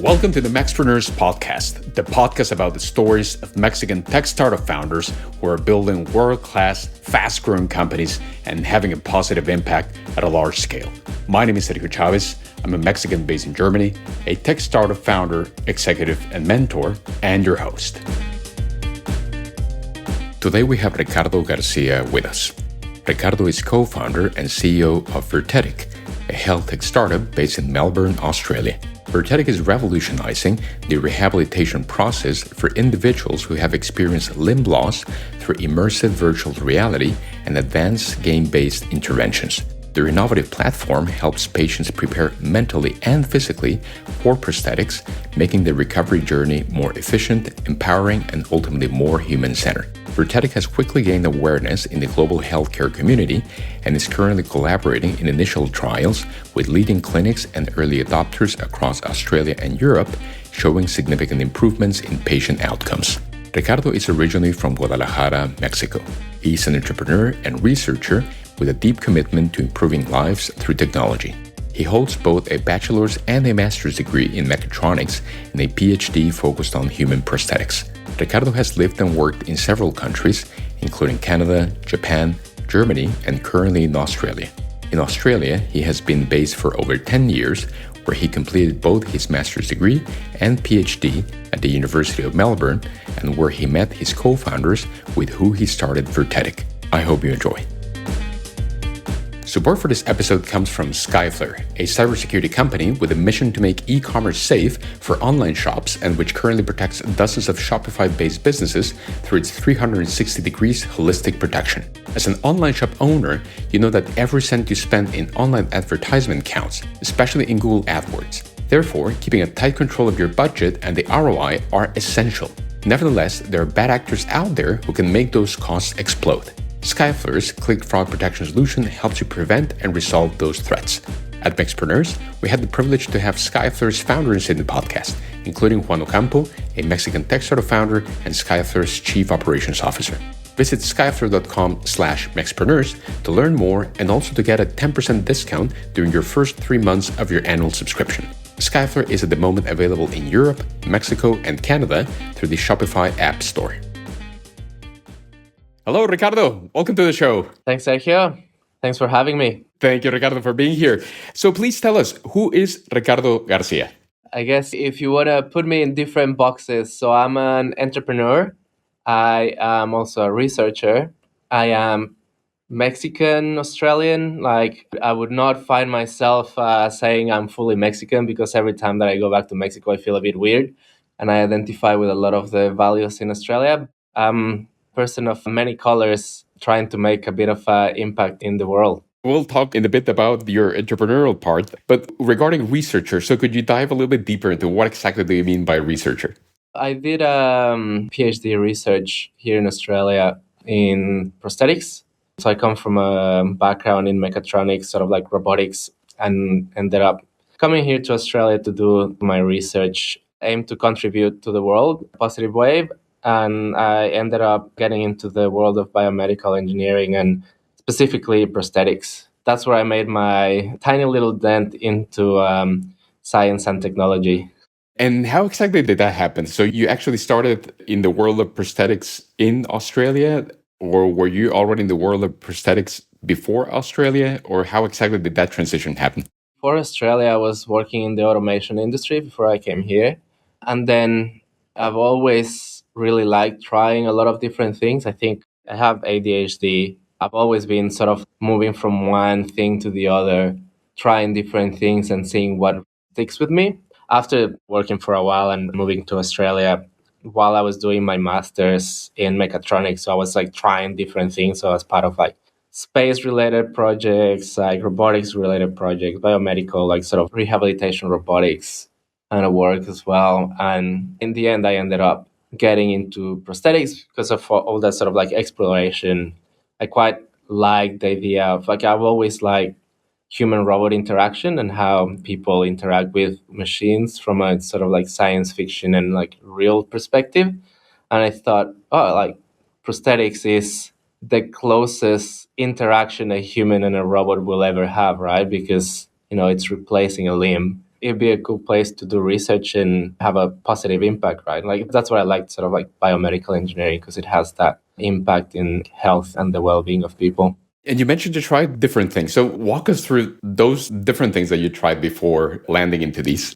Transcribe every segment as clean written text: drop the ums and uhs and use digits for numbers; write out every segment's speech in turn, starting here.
Welcome to the Mechpreneurs podcast, the podcast about the stories of Mexican tech startup founders who are building world-class, fast-growing companies and having a positive impact at a large scale. My name is Sergio Chavez. I'm a Mexican based in Germany, a tech startup founder, executive, and mentor, and your host. Today we have Ricardo Garcia with us. Ricardo is co-founder and CEO of Virtetic, a health tech startup based in Melbourne, Australia. Virtetic is revolutionizing the rehabilitation process for individuals who have experienced limb loss through immersive virtual reality and advanced game-based interventions. Their innovative platform helps patients prepare mentally and physically for prosthetics, making the recovery journey more efficient, empowering, and ultimately more human-centered. Virtetic has quickly gained awareness in the global healthcare community and is currently collaborating in initial trials with leading clinics and early adopters across Australia and Europe, showing significant improvements in patient outcomes. Ricardo is originally from Guadalajara, Mexico. He's an entrepreneur and researcher with a deep commitment to improving lives through technology. He holds both a bachelor's and a master's degree in Mechatronics and a PhD focused on human prosthetics. Ricardo has lived and worked in several countries, including Canada, Japan, Germany, and currently in Australia. In Australia, he has been based for over 10 years, where he completed both his master's degree and PhD at the University of Melbourne, and where he met his co-founders with who he started Virtetic. I hope you enjoy. Support for this episode comes from Skyflare, a cybersecurity company with a mission to make e-commerce safe for online shops and which currently protects dozens of Shopify-based businesses through its 360 degrees holistic protection. As an online shop owner, you know that every cent you spend in online advertisement counts, especially in Google AdWords. Therefore, keeping a tight control of your budget and the ROI are essential. Nevertheless, there are bad actors out there who can make those costs explode. Skyflare's Click Fraud Protection Solution helps you prevent and resolve those threats. At Mechpreneurs, we had the privilege to have Skyflare's founders in the podcast, including Juan Ocampo, a Mexican tech startup founder and Skyflare's chief operations officer. Visit skyflare.com/mechpreneurs to learn more and also to get a 10% discount during your first 3 months of your annual subscription. Skyflare is at the moment available in Europe, Mexico, and Canada through the Shopify App Store. Hello, Ricardo. Welcome to the show. Thanks, Sergio. Thanks for having me. Thank you, Ricardo, for being here. So please tell us, who is Ricardo Garcia? I guess if you want to put me in different boxes, so I'm an entrepreneur. I am also a researcher. I am Mexican, Australian. Like, I would not find myself saying I'm fully Mexican because every time that I go back to Mexico, I feel a bit weird. And I identify with a lot of the values in Australia. Person of many colors trying to make a bit of an impact in the world. We'll talk in a bit about your entrepreneurial part, but regarding researcher, so could you dive a little bit deeper into what exactly do you mean by researcher? I did a PhD research here in Australia in prosthetics. So I come from a background in mechatronics, sort of like robotics, and ended up coming here to Australia to do my research, aim to contribute to the world, positive way. And I ended up getting into the world of biomedical engineering and specifically prosthetics. That's where I made my tiny little dent into science and technology. And how exactly did that happen? So you actually started in the world of prosthetics in Australia, or were you already in the world of prosthetics before Australia, or how exactly did that transition happen? For Australia, I was working in the automation industry before I came here. And then I've always really liked trying a lot of different things. I think I have ADHD. I've always been sort of moving from one thing to the other, trying different things and seeing what sticks with me. After working for a while and moving to Australia, while I was doing my master's in mechatronics, so I was like trying different things. So I was part of like space-related projects, like robotics-related projects, biomedical, like sort of rehabilitation robotics kind of work as well. And in the end, I ended up getting into prosthetics because of all that sort of like exploration. I quite like the idea of like, I've always liked human robot interaction and how people interact with machines from a sort of like science fiction and like real perspective. And I thought, oh, like prosthetics is the closest interaction a human and a robot will ever have, right? Because, you know, it's replacing a limb. it'd be a cool place to do research and have a positive impact, right? Like that's what I like sort of like biomedical engineering because it has that impact in health and the well-being of people. And you mentioned you tried different things. So walk us through those different things that you tried before landing into these.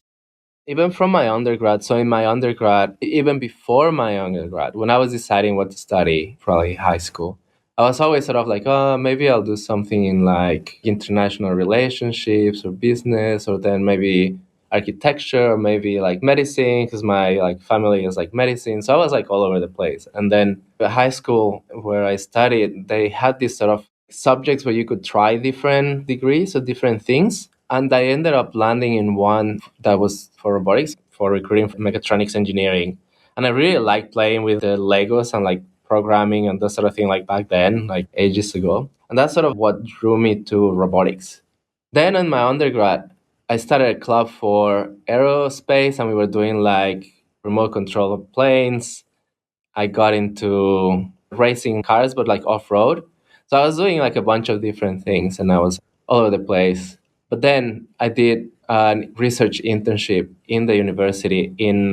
Even from my undergrad, so in my undergrad, even before my undergrad, when I was deciding what to study, probably high school, I was always sort of like, oh, maybe I'll do something in like international relationships or business, or then maybe architecture, or maybe like medicine, because my like family is like medicine. So I was like all over the place. And then the high school where I studied, they had this sort of subjects where you could try different degrees or different things. And I ended up landing in one that was for robotics, for recruiting for mechatronics engineering. And I really liked playing with the Legos and like programming and that sort of thing like back then, like ages ago. And that's sort of what drew me to robotics. Then in my undergrad, I started a club for aerospace and we were doing like remote control of planes. I got into racing cars, but like off road. So I was doing like a bunch of different things and I was all over the place. But then I did a research internship in the university in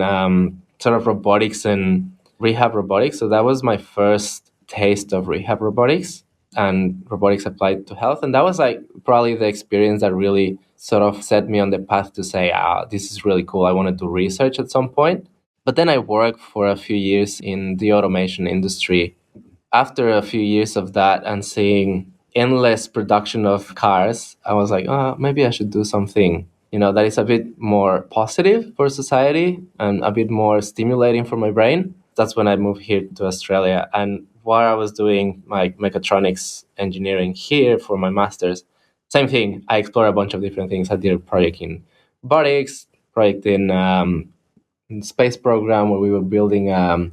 sort of robotics and rehab robotics. So that was my first taste of rehab robotics and robotics applied to health. And that was like probably the experience that really sort of set me on the path to say, this is really cool. I want to do research at some point. But then I worked for a few years in the automation industry. After a few years of that and seeing endless production of cars, I was like, maybe I should do something, that is a bit more positive for society and a bit more stimulating for my brain. That's when I moved here to Australia. And while I was doing my mechatronics engineering here for my master's, same thing. I explored a bunch of different things. I did a project in robotics, project in space program where we were building a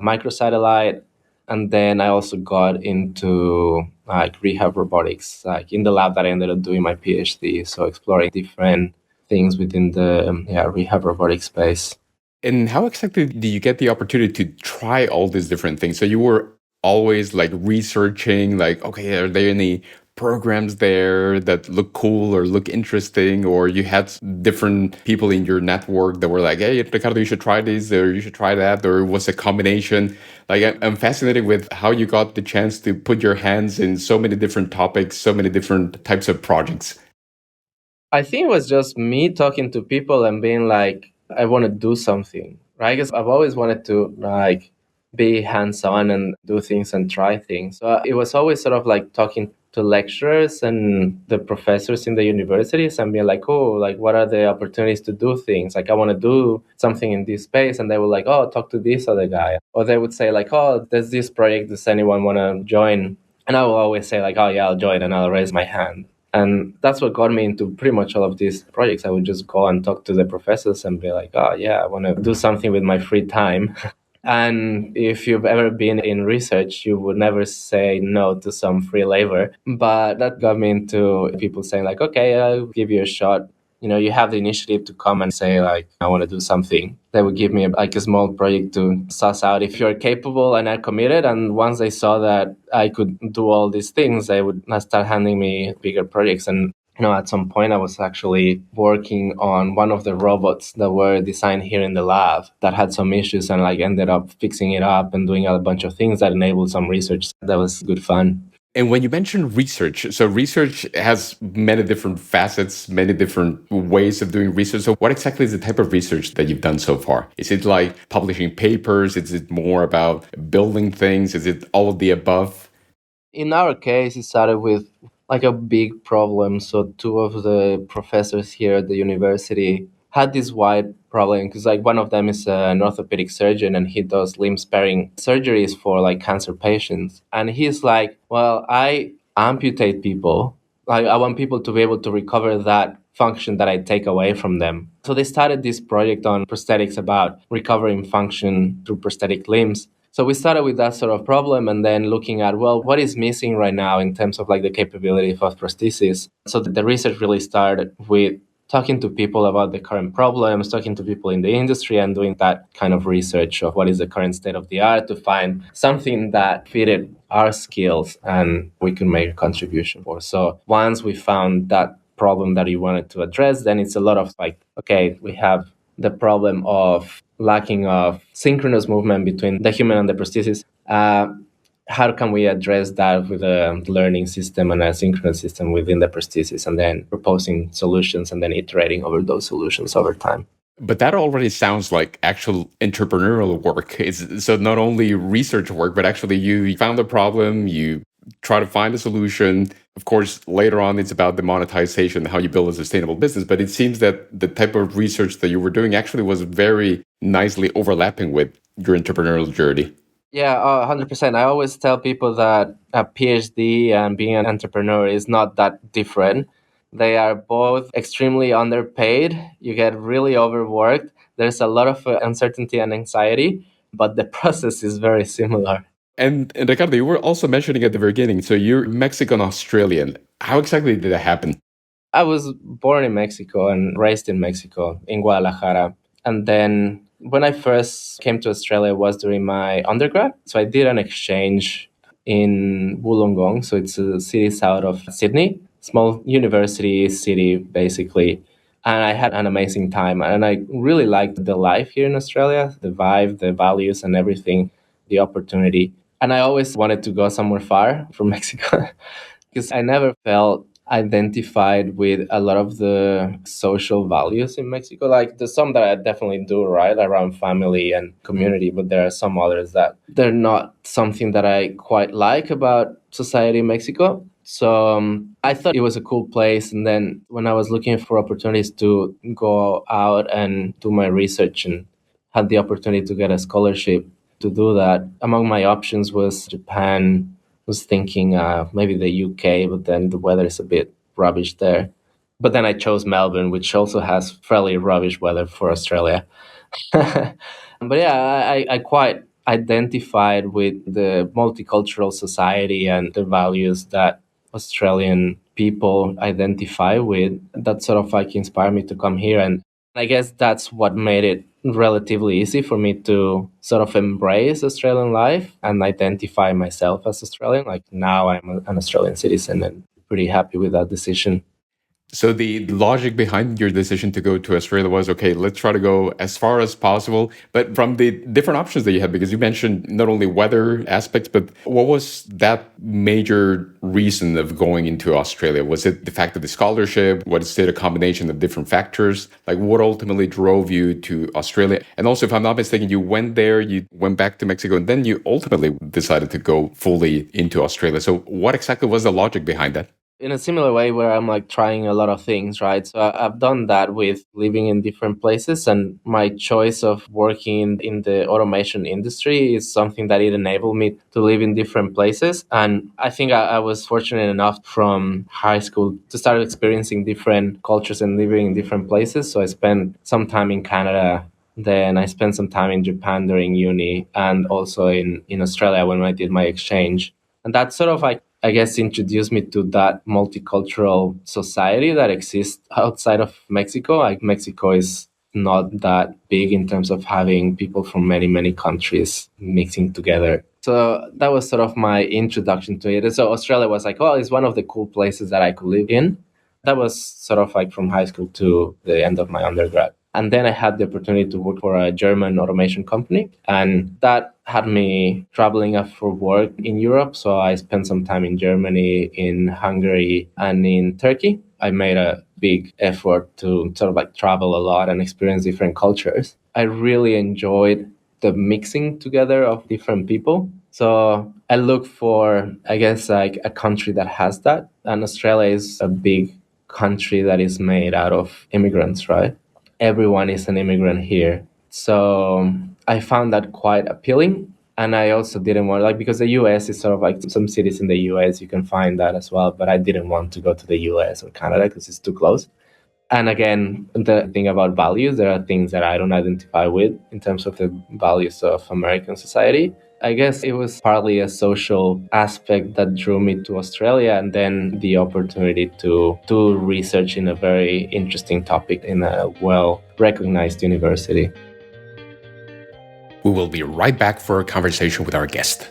microsatellite. And then I also got into like rehab robotics, like in the lab that I ended up doing my PhD. So exploring different things within the rehab robotics space. And how exactly did you get the opportunity to try all these different things? So you were always like researching, like, okay, are there any programs there that look cool or look interesting? Or you had different people in your network that were like, hey, Ricardo, you should try this or you should try that, or it was a combination. Like, I'm fascinated with how you got the chance to put your hands in so many different topics, so many different types of projects. I think it was just me talking to people and being like, I want to do something, right? Because I've always wanted to like be hands on and do things and try things. So it was always sort of like talking to lecturers and the professors in the universities and being like, oh, like what are the opportunities to do things? Like I want to do something in this space. And they were like, oh, talk to this other guy. Or they would say like, oh, there's this project. Does anyone want to join? And I will always say like, oh yeah, I'll join and I'll raise my hand. And that's what got me into pretty much all of these projects. I would just go and talk to the professors and be like, oh, yeah, I want to do something with my free time. And if you've ever been in research, you would never say no to some free labor. But that got me into people saying, like, okay, I'll give you a shot. You have the initiative to come and say, like, I want to do something. They would give me like a small project to suss out if you're capable and are committed. And once they saw that I could do all these things, they would start handing me bigger projects. And at some point, I was actually working on one of the robots that were designed here in the lab that had some issues and like ended up fixing it up and doing a bunch of things that enabled some research. That was good fun. And when you mention research, so research has many different facets, many different ways of doing research. So what exactly is the type of research that you've done so far? Is it like publishing papers? Is it more about building things? Is it all of the above? In our case, it started with like a big problem. So two of the professors here at the university had this wide problem because like one of them is an orthopedic surgeon and he does limb sparing surgeries for like cancer patients. And he's like, well, I amputate people. Like I want people to be able to recover that function that I take away from them. So they started this project on prosthetics about recovering function through prosthetic limbs. So we started with that sort of problem and then looking at, well, what is missing right now in terms of like the capability of prosthesis. So the research really started with talking to people about the current problems, talking to people in the industry and doing that kind of research of what is the current state of the art to find something that fitted our skills and we could make a contribution for. So once we found that problem that you wanted to address, then it's a lot of like, okay, we have the problem of lacking of synchronous movement between the human and the prosthesis. How can we address that with a learning system and a synchronous system within the prosthesis, and then proposing solutions and then iterating over those solutions over time? But that already sounds like actual entrepreneurial work. It's so not only research work, but actually you found a problem, you try to find a solution. Of course, later on, it's about the monetization, how you build a sustainable business. But it seems that the type of research that you were doing actually was very nicely overlapping with your entrepreneurial journey. Yeah, 100%. I always tell people that a PhD and being an entrepreneur is not that different. They are both extremely underpaid. You get really overworked. There's a lot of uncertainty and anxiety, but the process is very similar. And Ricardo, you were also mentioning at the beginning, so you're Mexican Australian. How exactly did that happen? I was born in Mexico and raised in Mexico, in Guadalajara. And then when I first came to Australia was during my undergrad. So I did an exchange in Wollongong. So it's a city south of Sydney, small university city, basically. And I had an amazing time. And I really liked the life here in Australia, the vibe, the values, and everything, the opportunity. And I always wanted to go somewhere far from Mexico because I never felt identified with a lot of the social values in Mexico. Like there's some that I definitely do, right, around family and community, but there are some others that they're not something that I quite like about society in Mexico. So I thought it was a cool place. And then when I was looking for opportunities to go out and do my research and had the opportunity to get a scholarship to do that, among my options was Japan, was thinking maybe the UK, but then the weather is a bit rubbish there. But then I chose Melbourne, which also has fairly rubbish weather for Australia. But yeah, I quite identified with the multicultural society and the values that Australian people identify with. That sort of like inspired me to come here. And I guess that's what made it relatively easy for me to sort of embrace Australian life and identify myself as Australian. Like now an Australian citizen and pretty happy with that decision. So the logic behind your decision to go to Australia was, okay, let's try to go as far as possible. But from the different options that you had, because you mentioned not only weather aspects, but what was that major reason of going into Australia? Was it the fact of the scholarship? Was it a combination of different factors? Like what ultimately drove you to Australia? And also, if I'm not mistaken, you went there, you went back to Mexico, and then you ultimately decided to go fully into Australia. So what exactly was the logic behind that? In a similar way where I'm like trying a lot of things, right? So I've done that with living in different places, and my choice of working in the automation industry is something that it enabled me to live in different places. And I think I was fortunate enough from high school to start experiencing different cultures and living in different places. So I spent some time in Canada. Then I spent some time in Japan during uni, and also in Australia when I did my exchange. And that sort of like, I guess, introduced me to that multicultural society that exists outside of Mexico. Like Mexico is not that big in terms of having people from many, many countries mixing together. So that was sort of my introduction to it. And so Australia was like, oh, it's one of the cool places that I could live in. That was sort of like from high school to the end of my undergrad. And then I had the opportunity to work for a German automation company. And that had me traveling up for work in Europe. So I spent some time in Germany, in Hungary, and in Turkey. I made a big effort to sort of like travel a lot and experience different cultures. I really enjoyed the mixing together of different people. So I look for, I guess, like a country that has that. And Australia is a big country that is made out of immigrants, right? Everyone is an immigrant here. So I found that quite appealing. And I also didn't want, like, because the US is sort of like some cities in the US, you can find that as well. But I didn't want to go to the US or Canada because it's too close. And again, the thing about values, there are things that I don't identify with in terms of the values of American society. I guess it was partly a social aspect that drew me to Australia, and then the opportunity to do research in a very interesting topic in a well-recognized university. We will be right back for a conversation with our guest.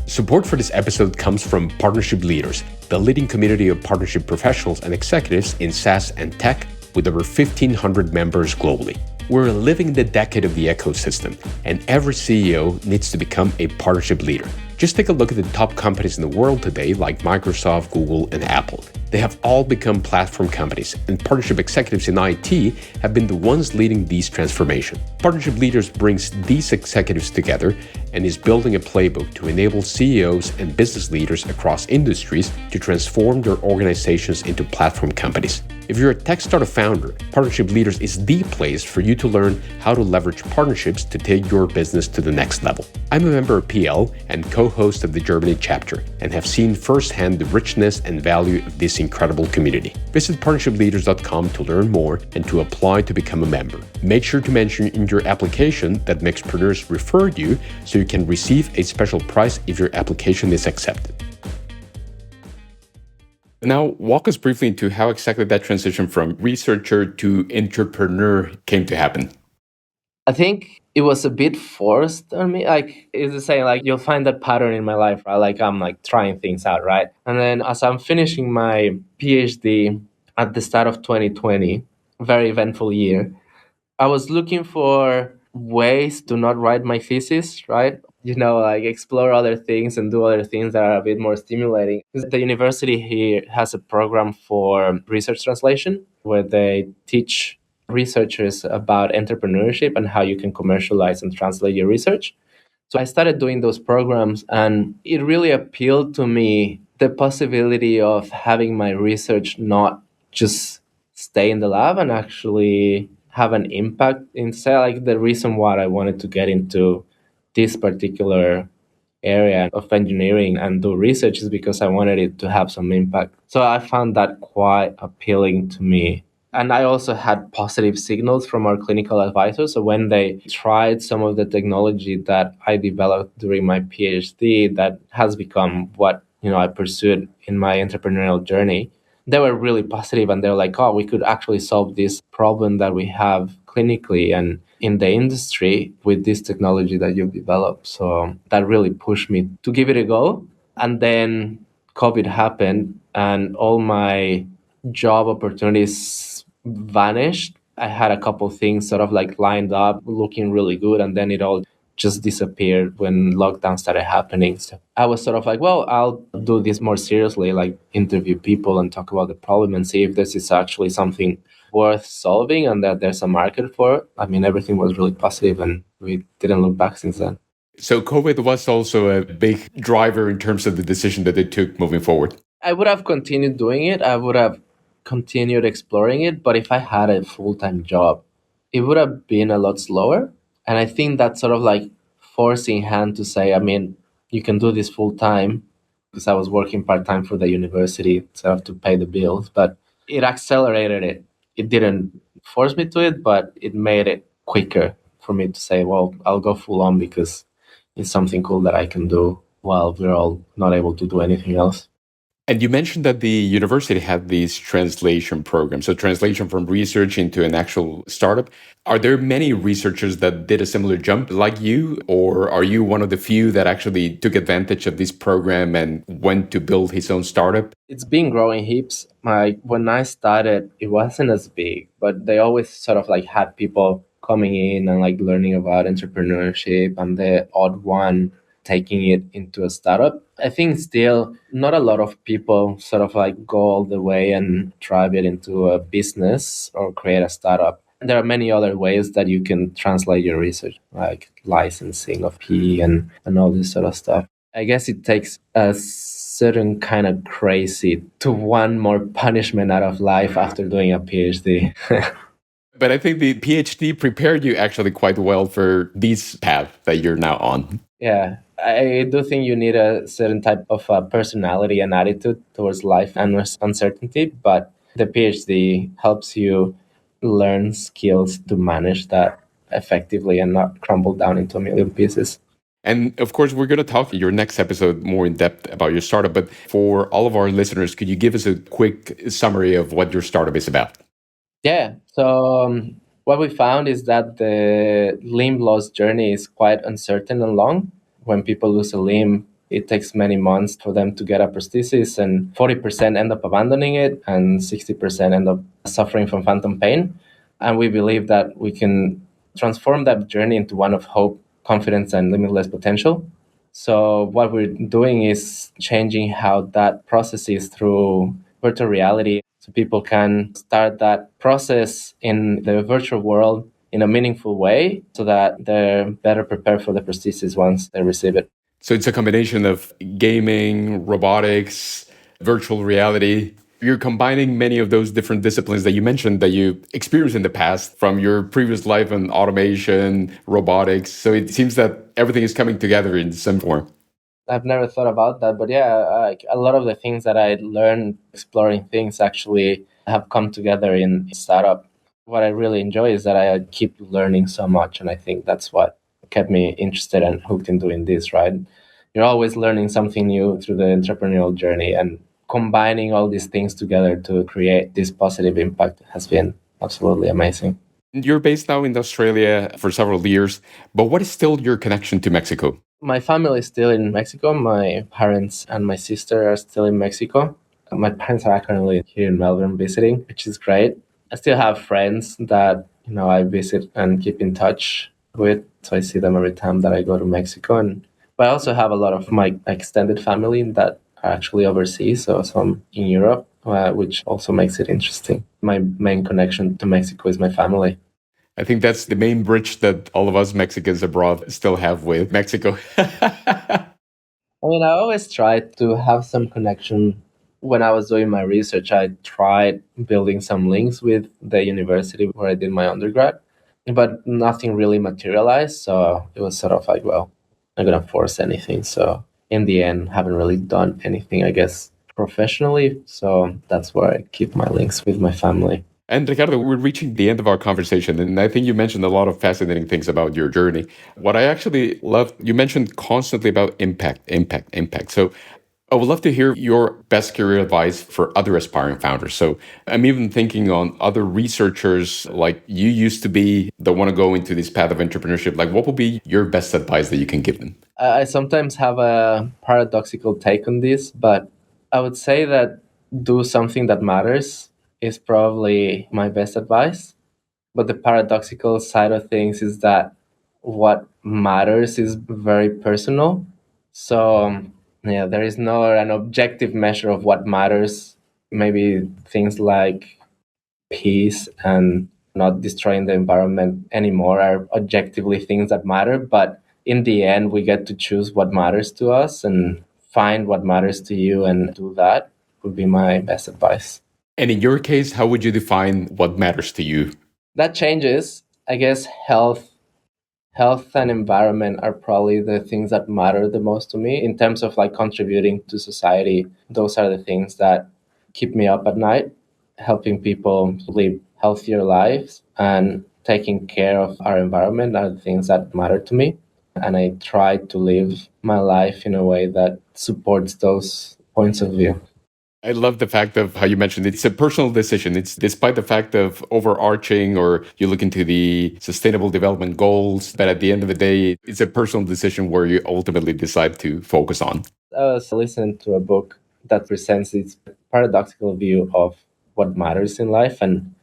Support for this episode comes from Partnership Leaders, the leading community of partnership professionals and executives in SaaS and tech with over 1,500 members globally. We're living the decade of the ecosystem, and every CEO needs to become a partnership leader. Just take a look at the top companies in the world today like Microsoft, Google, and Apple. They have all become platform companies, and partnership executives in IT have been the ones leading these transformations. Partnership Leaders brings these executives together and is building a playbook to enable CEOs and business leaders across industries to transform their organizations into platform companies. If you're a tech startup founder, Partnership Leaders is the place for you to learn how to leverage partnerships to take your business to the next level. I'm a member of PL and co-host of the Germany chapter and have seen firsthand the richness and value of this incredible community. Visit partnershipleaders.com to learn more and to apply to become a member. Make sure to mention in your application that Mexpreneurs referred you so you can receive a special price if your application is accepted. Now, walk us briefly into how exactly that transition from researcher to entrepreneur came to happen. I think it was a bit forced on me. Like, it's the same, like, you'll find that pattern in my life, right? Like, I'm like trying things out, right? And then as I'm finishing my PhD at the start of 2020, very eventful year, I was looking for ways to not write my thesis, right? Like explore other things and do other things that are a bit more stimulating. The university here has a program for research translation where they teach researchers about entrepreneurship and how you can commercialize and translate your research. So I started doing those programs, and it really appealed to me the possibility of having my research not just stay in the lab and actually have an impact inside. Like the reason why I wanted to get into this particular area of engineering and do research is because I wanted it to have some impact. So I found that quite appealing to me. And I also had positive signals from our clinical advisors. So when they tried some of the technology that I developed during my PhD, that has become what I pursued in my entrepreneurial journey, they were really positive, and they're like, oh, we could actually solve this problem that we have clinically and in the industry with this technology that you've developed. So that really pushed me to give it a go. And then COVID happened and all my job opportunities vanished. I had a couple things sort of like lined up, looking really good, and then it all just disappeared when lockdown started happening. So I was sort of like, well, I'll do this more seriously, like interview people and talk about the problem and see if this is actually something worth solving and that there's a market for it. I mean, everything was really positive and we didn't look back since then. So COVID was also a big driver in terms of the decision that they took moving forward. I would have continued doing it. I would have continued exploring it. But if I had a full-time job, it would have been a lot slower. And I think that's sort of like forcing hand to say, I mean, you can do this full-time because I was working part-time for the university, so I have to pay the bills. But it accelerated it. It didn't force me to it, but it made it quicker for me to say, well, I'll go full on because it's something cool that I can do while we're all not able to do anything else. And you mentioned that the university had these translation programs, so translation from research into an actual startup. Are there many researchers that did a similar jump like you, or are you one of the few that actually took advantage of this program and went to build his own startup? It's been growing heaps. When I started, it wasn't as big, but they always sort of like had people coming in and like learning about entrepreneurship and the odd one taking it into a startup. I think still not a lot of people sort of like go all the way and drive it into a business or create a startup. There are many other ways that you can translate your research, like licensing of P and all this sort of stuff. I guess it takes a certain kind of crazy to want more punishment out of life after doing a PhD. But I think the PhD prepared you actually quite well for this path that you're now on. Yeah, I do think you need a certain type of personality and attitude towards life and uncertainty, but the PhD helps you learn skills to manage that effectively and not crumble down into a million pieces. And of course, we're going to talk in your next episode more in depth about your startup. But for all of our listeners, could you give us a quick summary of what your startup is about? Yeah. So what we found is that the limb loss journey is quite uncertain and long. When people lose a limb, It takes many months for them to get a prosthesis, and 40% end up abandoning it, and 60% end up suffering from phantom pain. And we believe that we can transform that journey into one of hope, confidence, and limitless potential. So, what we're doing is changing how that process is through virtual reality, so people can start that process in the virtual world in a meaningful way so that they're better prepared for the prosthesis once they receive it. So it's a combination of gaming, robotics, virtual reality. You're combining many of those different disciplines that you mentioned that you experienced in the past from your previous life in automation, robotics. So it seems that everything is coming together in some form. I've never thought about that, but yeah, like a lot of the things that I learned exploring things actually have come together in startup. What I really enjoy is that I keep learning so much, and I think that's what kept me interested and hooked in doing this. Right, you're always learning something new through the entrepreneurial journey, and combining all these things together to create this positive impact has been absolutely amazing. You're based now in Australia for several years, but what is still your connection to Mexico? My family is still in Mexico. My parents and my sister are still in Mexico. My parents are currently here in Melbourne visiting, which is great. I still have friends that I visit and keep in touch with, so I see them every time that I go to Mexico. And but I also have a lot of my extended family that are actually overseas, so some in Europe, which also makes it interesting. My main connection to Mexico is my family. I think that's the main bridge that all of us Mexicans abroad still have with Mexico. I mean, I always tried to have some connection. When I was doing my research, I tried building some links with the university where I did my undergrad, but nothing really materialized. So it was sort of like, well, I'm not going to force anything. So in the end, haven't really done anything, I guess, professionally. So that's where I keep my links with my family. And Ricardo, we're reaching the end of our conversation, and I think you mentioned a lot of fascinating things about your journey. What I actually loved, you mentioned constantly about impact, impact, impact. So I would love to hear your best career advice for other aspiring founders. So I'm even thinking on other researchers like you used to be that want to go into this path of entrepreneurship. Like, what would be your best advice that you can give them? I sometimes have a paradoxical take on this, but I would say that do something that matters is probably my best advice. But the paradoxical side of things is that what matters is very personal. So, yeah, there is no an objective measure of what matters. Maybe things like peace and not destroying the environment anymore are objectively things that matter. But in the end, we get to choose what matters to us and find what matters to you and do that would be my best advice. And in your case, how would you define what matters to you? That changes. I guess health and environment are probably the things that matter the most to me in terms of like contributing to society. Those are the things that keep me up at night, helping people live healthier lives and taking care of our environment are the things that matter to me. And I try to live my life in a way that supports those points of view. I love the fact of how you mentioned it's a personal decision. It's despite the fact of overarching or you look into the sustainable development goals, but at the end of the day, it's a personal decision where you ultimately decide to focus on. I was listening to a book that presents this paradoxical view of what matters in life, and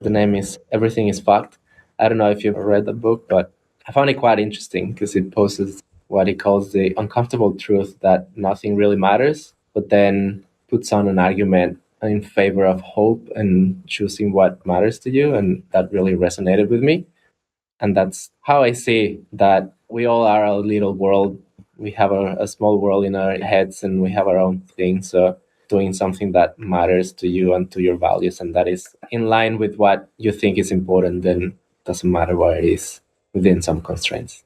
the name is Everything is Fucked. I don't know if you've read the book, but I found it quite interesting because it poses what he calls the uncomfortable truth that nothing really matters, but then puts on an argument in favor of hope and choosing what matters to you. And that really resonated with me. And that's how I see that we all are a little world. We have a small world in our heads and we have our own thing. So doing something that matters to you and to your values and that is in line with what you think is important, then doesn't matter what it is within some constraints.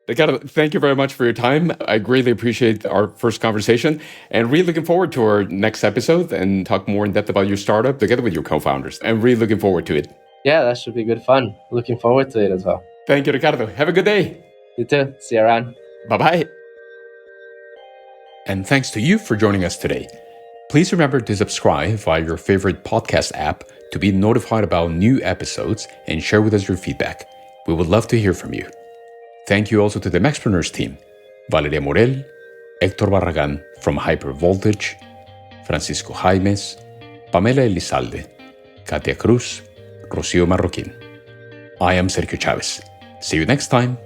Ricardo, thank you very much for your time. I greatly appreciate our first conversation and really looking forward to our next episode and talk more in depth about your startup together with your co-founders. I'm really looking forward to it. Yeah, that should be good fun. Looking forward to it as well. Thank you, Ricardo. Have a good day. You too. See you around. Bye-bye. And thanks to you for joining us today. Please remember to subscribe via your favorite podcast app to be notified about new episodes and share with us your feedback. We would love to hear from you. Thank you also to the Mexpreneurs team, Valeria Morel, Hector Barragan from Hypervoltage, Francisco Jaimes, Pamela Elizalde, Katia Cruz, Rocío Marroquín. I am Sergio Chavez. See you next time.